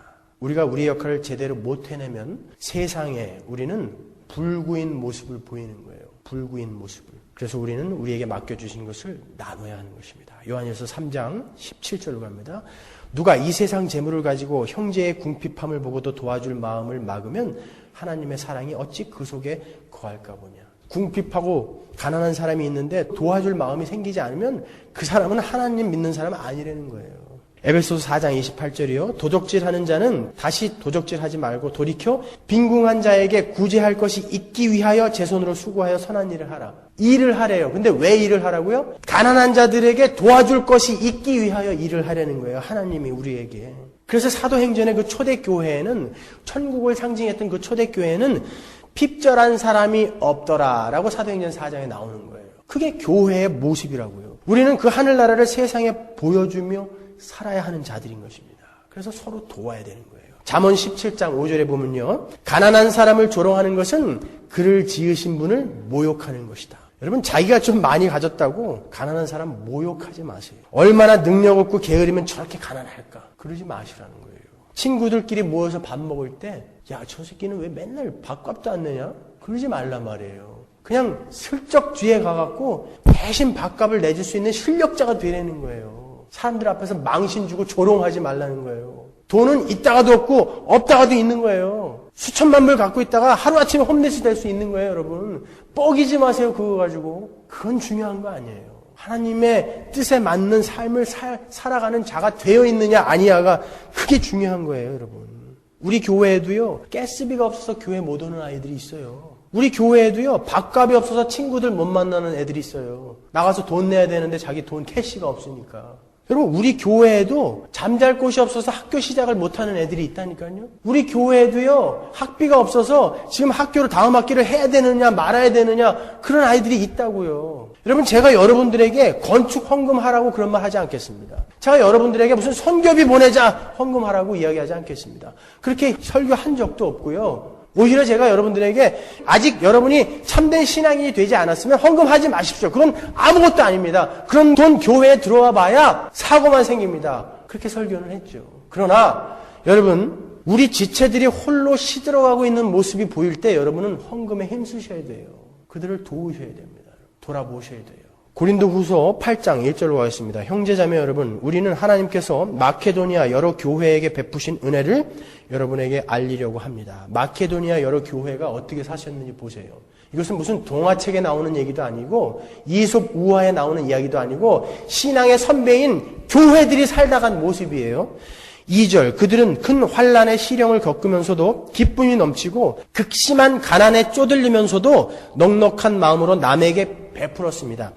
우리가 우리의 역할을 제대로 못 해내면 세상에 우리는 불구인 모습을 보이는 거예요. 불구인 모습을. 그래서 우리는 우리에게 맡겨주신 것을 나눠야 하는 것입니다. 요한일서 3장 17절로 갑니다. 누가 이 세상 재물을 가지고 형제의 궁핍함을 보고도 도와줄 마음을 막으면 하나님의 사랑이 어찌 그 속에 거할까 보냐. 궁핍하고 가난한 사람이 있는데 도와줄 마음이 생기지 않으면 그 사람은 하나님 믿는 사람 아니라는 거예요. 에베소서 4장 28절이요. 도적질하는 자는 다시 도적질하지 말고 돌이켜 빈궁한 자에게 구제할 것이 있기 위하여 제 손으로 수고하여 선한 일을 하라. 일을 하래요. 근데 왜 일을 하라고요? 가난한 자들에게 도와줄 것이 있기 위하여 일을 하려는 거예요. 하나님이 우리에게. 그래서 사도행전의 그 초대교회에는 천국을 상징했던 그 초대교회에는 핍절한 사람이 없더라라고 사도행전 4장에 나오는 거예요. 그게 교회의 모습이라고요. 우리는 그 하늘나라를 세상에 보여주며 살아야 하는 자들인 것입니다. 그래서 서로 도와야 되는 거예요. 잠언 17장 5절에 보면요. 가난한 사람을 조롱하는 것은 그를 지으신 분을 모욕하는 것이다. 여러분, 자기가 좀 많이 가졌다고 가난한 사람 모욕하지 마세요. 얼마나 능력 없고 게으르면 저렇게 가난할까? 그러지 마시라는 거예요. 친구들끼리 모여서 밥 먹을 때 야, 저 새끼는 왜 맨날 밥값도 안 내냐? 그러지 말란 말이에요. 그냥 슬쩍 뒤에 가갖고 대신 밥값을 내줄 수 있는 실력자가 되라는 거예요. 사람들 앞에서 망신 주고 조롱하지 말라는 거예요. 돈은 있다가도 없고 없다가도 있는 거예요. 수천만 불 갖고 있다가 하루아침에 홈리스 될 수 있는 거예요, 여러분. 뻐기지 마세요, 그거 가지고. 그건 중요한 거 아니에요. 하나님의 뜻에 맞는 삶을 살아가는 자가 되어 있느냐 아니냐가 그게 중요한 거예요, 여러분. 우리 교회에도요, 가스비가 없어서 교회 못 오는 아이들이 있어요. 우리 교회에도요, 밥값이 없어서 친구들 못 만나는 애들이 있어요. 나가서 돈 내야 되는데 자기 돈 캐시가 없으니까. 여러분, 우리 교회에도 잠잘 곳이 없어서 학교 시작을 못하는 애들이 있다니까요. 우리 교회에도요, 학비가 없어서 지금 학교를 다음 학기를 해야 되느냐 말아야 되느냐 그런 아이들이 있다고요. 여러분, 제가 여러분들에게 건축 헌금하라고 그런 말 하지 않겠습니다. 제가 여러분들에게 무슨 선교비 보내자 헌금하라고 이야기하지 않겠습니다. 그렇게 설교한 적도 없고요. 오히려 제가 여러분들에게 아직 여러분이 참된 신앙인이 되지 않았으면 헌금하지 마십시오. 그건 아무것도 아닙니다. 그런 돈 교회에 들어와 봐야 사고만 생깁니다. 그렇게 설교는 했죠. 그러나 여러분, 우리 지체들이 홀로 시들어가고 있는 모습이 보일 때 여러분은 헌금에 힘쓰셔야 돼요. 그들을 도우셔야 됩니다. 돌아보셔야 돼요. 고린도후서 8장 1절로 가겠습니다. 형제자매 여러분, 우리는 하나님께서 마케도니아 여러 교회에게 베푸신 은혜를 여러분에게 알리려고 합니다. 마케도니아 여러 교회가 어떻게 사셨는지 보세요. 이것은 무슨 동화책에 나오는 얘기도 아니고 이솝 우화에 나오는 이야기도 아니고 신앙의 선배인 교회들이 살다 간 모습이에요. 2절, 그들은 큰 환난의 시련을 겪으면서도 기쁨이 넘치고 극심한 가난에 쪼들리면서도 넉넉한 마음으로 남에게 베풀었습니다.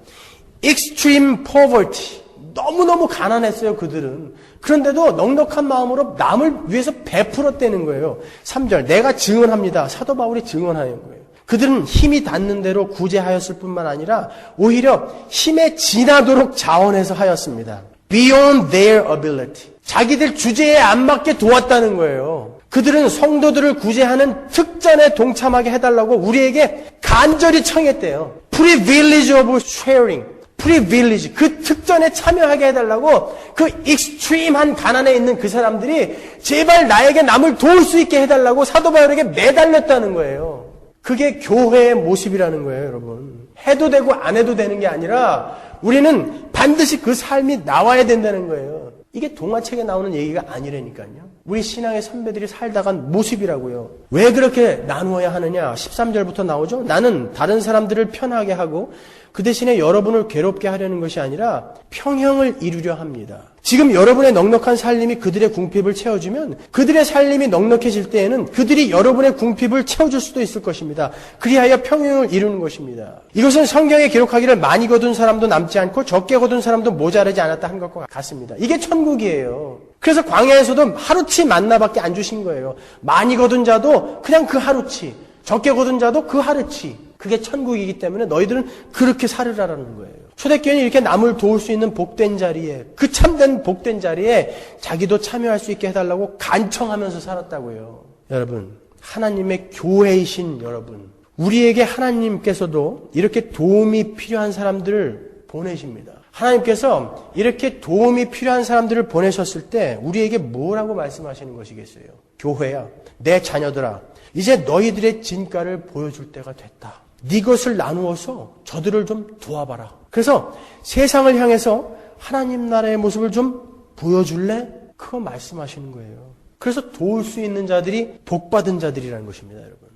Extreme poverty. 너무너무 가난했어요, 그들은. 그런데도 넉넉한 마음으로 남을 위해서 베풀었다는 거예요. 3절, 내가 증언합니다. 사도 바울이 증언하는 거예요. 그들은 힘이 닿는 대로 구제하였을 뿐만 아니라 오히려 힘에 지나도록 자원해서 하였습니다. Beyond their ability. 자기들 주제에 안 맞게 도왔다는 거예요. 그들은 성도들을 구제하는 특전에 동참하게 해달라고 우리에게 간절히 청했대요. Privilege of sharing. Privilege. 그 특전에 참여하게 해달라고 그 익스트림한 가난에 있는 그 사람들이 제발 나에게 남을 도울 수 있게 해달라고 사도 바울에게 매달렸다는 거예요. 그게 교회의 모습이라는 거예요, 여러분. 해도 되고 안 해도 되는 게 아니라 우리는 반드시 그 삶이 나와야 된다는 거예요. 이게 동화책에 나오는 얘기가 아니라니까요. 우리 신앙의 선배들이 살다간 모습이라고요. 왜 그렇게 나누어야 하느냐? 13절부터 나오죠. 나는 다른 사람들을 편하게 하고 그 대신에 여러분을 괴롭게 하려는 것이 아니라 평형을 이루려 합니다. 지금 여러분의 넉넉한 살림이 그들의 궁핍을 채워주면 그들의 살림이 넉넉해질 때에는 그들이 여러분의 궁핍을 채워줄 수도 있을 것입니다. 그리하여 평형을 이루는 것입니다. 이것은 성경에 기록하기를 많이 거둔 사람도 남지 않고 적게 거둔 사람도 모자라지 않았다 한 것과 같습니다. 이게 천국이에요. 그래서 광야에서도 하루치 만나밖에 안 주신 거예요. 많이 거둔 자도 그냥 그 하루치, 적게 거둔 자도 그 하루치. 그게 천국이기 때문에 너희들은 그렇게 살으라라는 거예요. 초대교회는 이렇게 남을 도울 수 있는 복된 자리에, 그 참된 복된 자리에 자기도 참여할 수 있게 해달라고 간청하면서 살았다고요. 여러분, 하나님의 교회이신 여러분, 우리에게 하나님께서도 이렇게 도움이 필요한 사람들을 보내십니다. 하나님께서 이렇게 도움이 필요한 사람들을 보내셨을 때 우리에게 뭐라고 말씀하시는 것이겠어요? 교회야, 내 자녀들아, 이제 너희들의 진가를 보여줄 때가 됐다. 네 것을 나누어서 저들을 좀 도와봐라. 그래서 세상을 향해서 하나님 나라의 모습을 좀 보여줄래? 그거 말씀하시는 거예요. 그래서 도울 수 있는 자들이 복받은 자들이라는 것입니다, 여러분.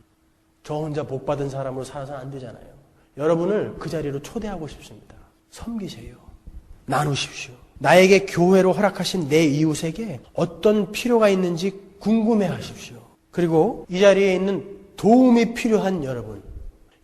저 혼자 복받은 사람으로 살아서는 안 되잖아요. 여러분을 그 자리로 초대하고 싶습니다. 섬기세요. 나누십시오. 나에게 교회로 허락하신 내 이웃에게 어떤 필요가 있는지 궁금해 하십시오. 그리고 이 자리에 있는 도움이 필요한 여러분,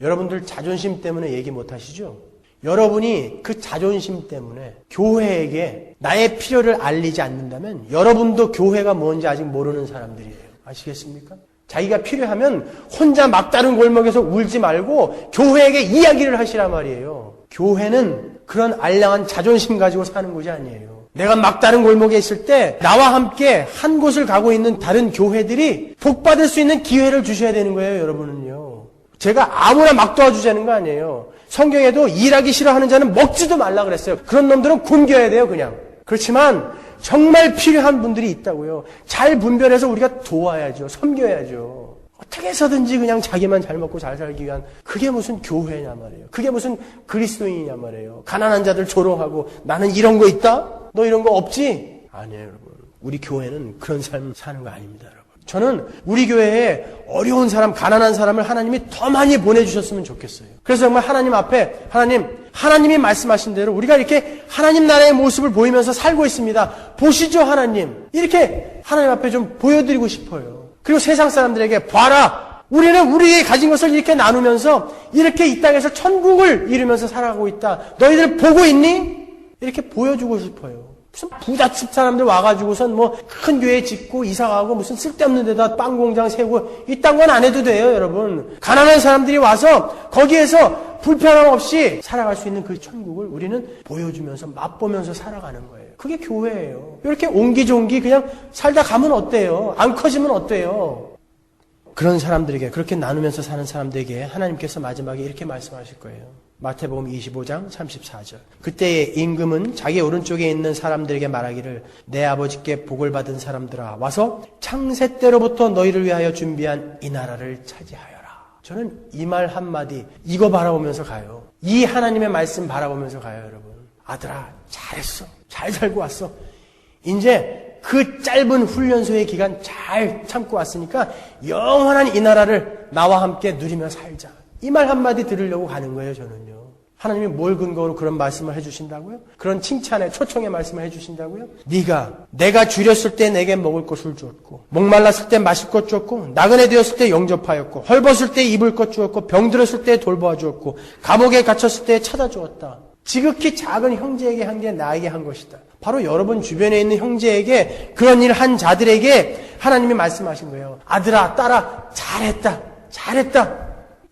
여러분들 자존심 때문에 얘기 못 하시죠? 여러분이 그 자존심 때문에 교회에게 나의 필요를 알리지 않는다면 여러분도 교회가 뭔지 아직 모르는 사람들이에요. 아시겠습니까? 자기가 필요하면 혼자 막다른 골목에서 울지 말고 교회에게 이야기를 하시란 말이에요. 교회는 그런 알량한 자존심 가지고 사는 곳이 아니에요. 내가 막다른 골목에 있을 때 나와 함께 한 곳을 가고 있는 다른 교회들이 복받을 수 있는 기회를 주셔야 되는 거예요, 여러분은요. 제가 아무나 막 도와주자는 거 아니에요. 성경에도 일하기 싫어하는 자는 먹지도 말라 그랬어요. 그런 놈들은 굶겨야 돼요, 그냥. 그렇지만 정말 필요한 분들이 있다고요. 잘 분별해서 우리가 도와야죠. 섬겨야죠. 어떻게 해서든지 그냥 자기만 잘 먹고 잘 살기 위한, 그게 무슨 교회냐 말이에요. 그게 무슨 그리스도인이냐 말이에요. 가난한 자들 조롱하고 나는 이런 거 있다? 너 이런 거 없지? 아니에요, 여러분. 우리 교회는 그런 삶 사는 거 아닙니다, 여러분. 저는 우리 교회에 어려운 사람, 가난한 사람을 하나님이 더 많이 보내주셨으면 좋겠어요. 그래서 정말 하나님 앞에 하나님이 말씀하신 대로 우리가 이렇게 하나님 나라의 모습을 보이면서 살고 있습니다. 보시죠, 하나님. 이렇게 하나님 앞에 좀 보여드리고 싶어요. 그리고 세상 사람들에게 봐라. 우리는 우리의 가진 것을 이렇게 나누면서 이렇게 이 땅에서 천국을 이루면서 살아가고 있다. 너희들 보고 있니? 이렇게 보여주고 싶어요. 무슨 부잣집 사람들 와가지고선 뭐 큰 교회 짓고 이사가고 무슨 쓸데없는 데다 빵 공장 세우고 이딴 건 안 해도 돼요, 여러분. 가난한 사람들이 와서 거기에서 불편함 없이 살아갈 수 있는 그 천국을 우리는 보여주면서 맛보면서 살아가는 거예요. 그게 교회예요. 이렇게 옹기종기 그냥 살다 가면 어때요? 안 커지면 어때요? 그런 사람들에게, 그렇게 나누면서 사는 사람들에게 하나님께서 마지막에 이렇게 말씀하실 거예요. 마태복음 25장 34절. 그때의 임금은 자기 오른쪽에 있는 사람들에게 말하기를 내 아버지께 복을 받은 사람들아 와서 창세 때로부터 너희를 위하여 준비한 이 나라를 차지하여라. 저는 이 말 한마디 이거 바라보면서 가요. 이 하나님의 말씀 바라보면서 가요, 여러분. 아들아, 잘했어. 잘 살고 왔어. 이제 그 짧은 훈련소의 기간 잘 참고 왔으니까 영원한 이 나라를 나와 함께 누리며 살자. 이 말 한마디 들으려고 가는 거예요, 저는요. 하나님이 뭘 근거로 그런 말씀을 해주신다고요? 그런 칭찬의 초청의 말씀을 해주신다고요? 내가 줄였을 때 내게 먹을 것을 주었고, 목말랐을 때 마실 것 주었고, 나그네 되었을 때 영접하였고, 헐벗을 때 입을 것 주었고, 병들었을 때 돌보아 주었고, 감옥에 갇혔을 때 찾아주었다. 지극히 작은 형제에게 한 게 나에게 한 것이다. 바로 여러분 주변에 있는 형제에게 그런 일 한 자들에게 하나님이 말씀하신 거예요. 아들아, 딸아, 잘했다. 잘했다.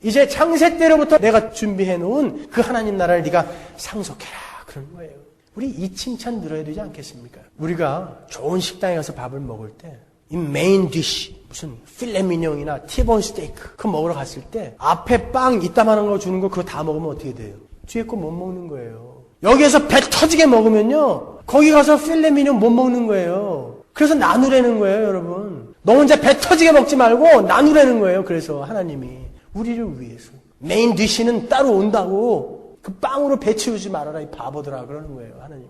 이제 창세 때로부터 내가 준비해 놓은 그 하나님 나라를 네가 상속해라. 그런 거예요. 우리 이 칭찬 들어야 되지 않겠습니까? 우리가 좋은 식당에 가서 밥을 먹을 때 이 메인 디쉬, 무슨 필레미뇽이나 티본 스테이크 그거 먹으러 갔을 때 앞에 빵 이따만한 거 주는 거 그거 다 먹으면 어떻게 돼요? 뒤에 거 못 먹는 거예요. 여기에서 배 터지게 먹으면요, 거기 가서 필레미뇽 못 먹는 거예요. 그래서 나누라는 거예요, 여러분. 너 혼자 배 터지게 먹지 말고 나누라는 거예요. 그래서 하나님이 우리를 위해서 메인 디쉬는 따로 온다고 그 빵으로 배 채우지 말아라 이 바보들아 그러는 거예요. 하나님이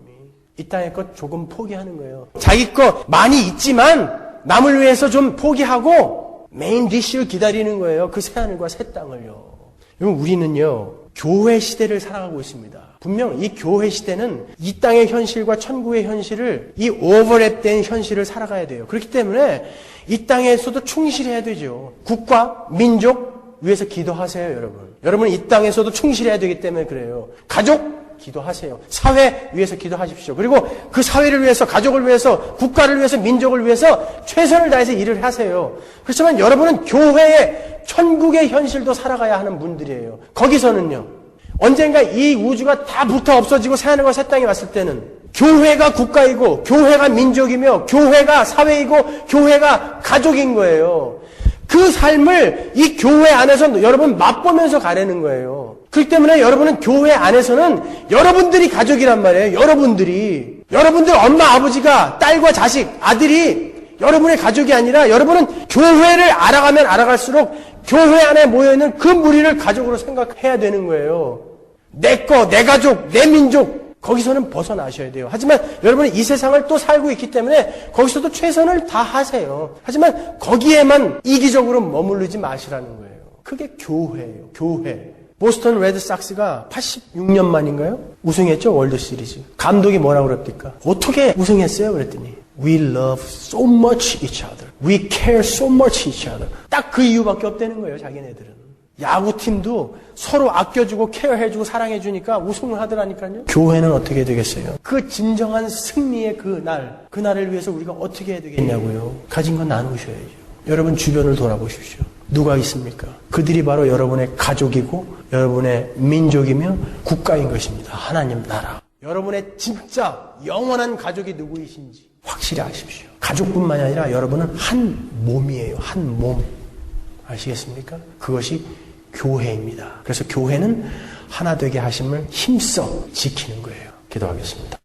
이 땅의 것 조금 포기하는 거예요. 자기 것 많이 있지만 남을 위해서 좀 포기하고 메인 디쉬를 기다리는 거예요. 그 새하늘과 새 땅을요. 여러분, 우리는요 교회 시대를 살아가고 있습니다. 분명 이 교회 시대는 이 땅의 현실과 천국의 현실을, 이 오버랩된 현실을 살아가야 돼요. 그렇기 때문에 이 땅에서도 충실해야 되죠. 국가, 민족 위해서 기도하세요, 여러분. 여러분 이 땅에서도 충실해야 되기 때문에 그래요. 가족 기도하세요. 사회 위해서 기도하십시오. 그리고 그 사회를 위해서, 가족을 위해서, 국가를 위해서, 민족을 위해서 최선을 다해서 일을 하세요. 그렇지만 여러분은 교회의 천국의 현실도 살아가야 하는 분들이에요. 거기서는요, 언젠가 이 우주가 다 불타 없어지고 새하늘과 새 땅이 왔을 때는 교회가 국가이고, 교회가 민족이며, 교회가 사회이고, 교회가 가족인 거예요. 그 삶을 이 교회 안에서 여러분 맛보면서 가라는 거예요. 그렇기 때문에 여러분은 교회 안에서는 여러분들이 가족이란 말이에요. 여러분들 엄마 아버지가 딸과 자식 아들이 여러분의 가족이 아니라 여러분은 교회를 알아가면 알아갈수록 교회 안에 모여있는 그 무리를 가족으로 생각해야 되는 거예요. 내 거, 내 가족, 내 민족 거기서는 벗어나셔야 돼요. 하지만 여러분은 이 세상을 또 살고 있기 때문에 거기서도 최선을 다하세요. 하지만 거기에만 이기적으로 머무르지 마시라는 거예요. 그게 교회예요. 교회. 보스턴 레드삭스가 86년 만인가요? 우승했죠, 월드 시리즈. 감독이 뭐라고 그랬습니까? 어떻게 우승했어요? 그랬더니 We love so much each other. We care so much each other. 딱 그 이유밖에 없다는 거예요, 자기네들은. 야구팀도 서로 아껴주고 케어해주고 사랑해주니까 우승을 하더라니까요. 교회는 어떻게 되겠어요? 그 진정한 승리의 그날을 위해서 우리가 어떻게 해야 되겠냐고요. 가진 건 나누셔야죠. 여러분 주변을 돌아보십시오. 누가 있습니까? 그들이 바로 여러분의 가족이고 여러분의 민족이며 국가인 것입니다. 하나님 나라. 여러분의 진짜 영원한 가족이 누구이신지 확실히 아십시오. 가족뿐만이 아니라 여러분은 한 몸이에요. 한 몸. 아시겠습니까? 그것이 교회입니다. 그래서 교회는 하나 되게 하심을 힘써 지키는 거예요. 기도하겠습니다.